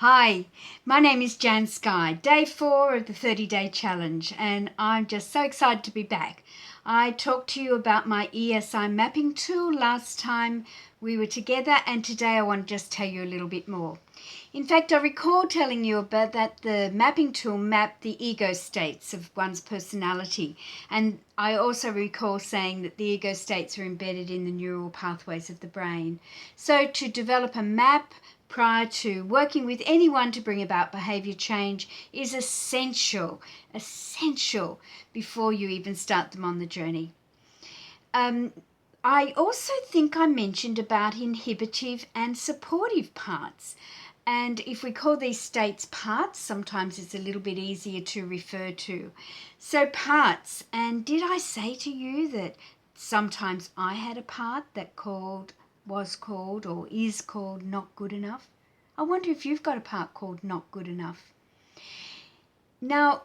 Hi, my name is Jan Sky, day 4 of the 30-day challenge, and I'm just so excited to be back. I talked to you about my ESI mapping tool last time we were together, and today I want to just tell you a little bit more. In fact, I recall telling you about that the mapping tool mapped the ego states of one's personality, and I also recall saying that the ego states are embedded in the neural pathways of the brain. So to develop a map prior to working with anyone to bring about behavior change is essential before you even start them on the journey. I also think I mentioned about inhibitive and supportive parts. And if we call these states parts, sometimes it's a little bit easier to refer to. So parts, and did I say to you that sometimes I had a part that was called or is called not good enough? I wonder if you've got a part called not good enough. Now,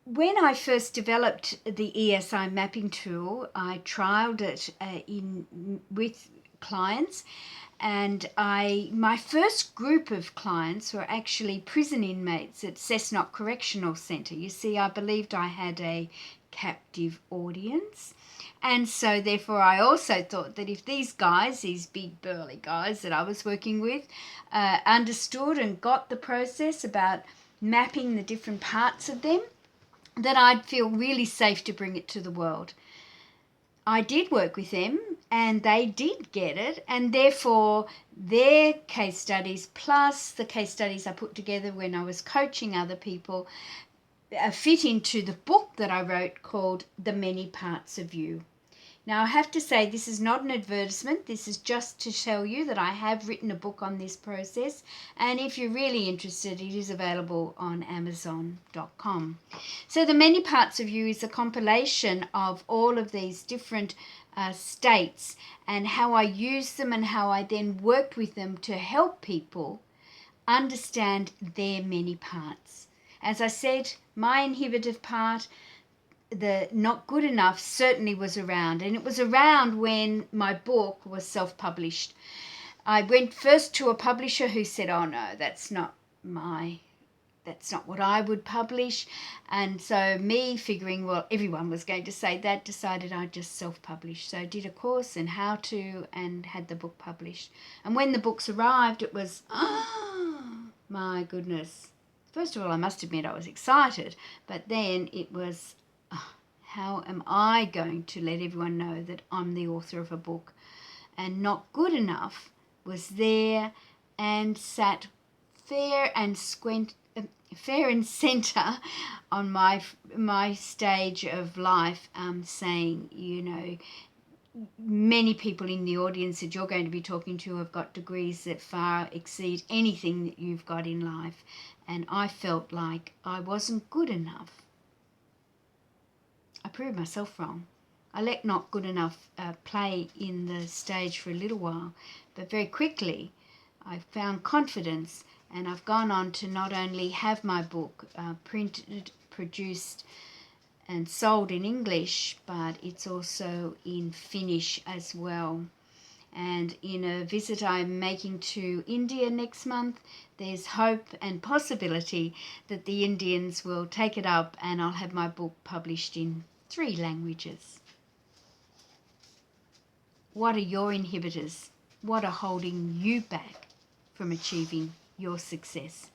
when I first developed the ESI mapping tool, I trialed it with clients, and my first group of clients were actually prison inmates at Cessnock Correctional Centre. You see, I believed I had a captive audience. And so therefore I also thought that if these guys, these big burly guys that I was working with, understood and got the process about mapping the different parts of them, that I'd feel really safe to bring it to the world. I did work with them and they did get it, and therefore their case studies plus the case studies I put together when I was coaching other people fit into the book that I wrote called The Many Parts of You. Now, I have to say, this is not an advertisement. This is just to tell you that I have written a book on this process. And if you're really interested, it is available on Amazon.com. So The Many Parts of You is a compilation of all of these different states and how I use them and how I then worked with them to help people understand their many parts. As I said, my inhibitive part, the not good enough, certainly was around, and it was around when my book was self-published. I went first to a publisher who said, oh no, that's not what I would publish. And so me figuring, well, everyone was going to say that, decided I'd just self-publish. So I did a course and how to, and had the book published. And when the books arrived, it was, oh my goodness. First of all, I must admit I was excited, but then it was, how am I going to let everyone know that I'm the author of a book? And Not Good Enough was there and sat fair and center on my stage of life, saying, you know, many people in the audience that you're going to be talking to have got degrees that far exceed anything that you've got in life. And I felt like I wasn't good enough. I proved myself wrong. I let Not Good Enough play in the stage for a little while, but very quickly I found confidence, and I've gone on to not only have my book printed, produced and sold in English, but it's also in Finnish as well. And in a visit I'm making to India next month, there's hope and possibility that the Indians will take it up and I'll have my book published in 3 languages. What are your inhibitors? What are holding you back from achieving your success?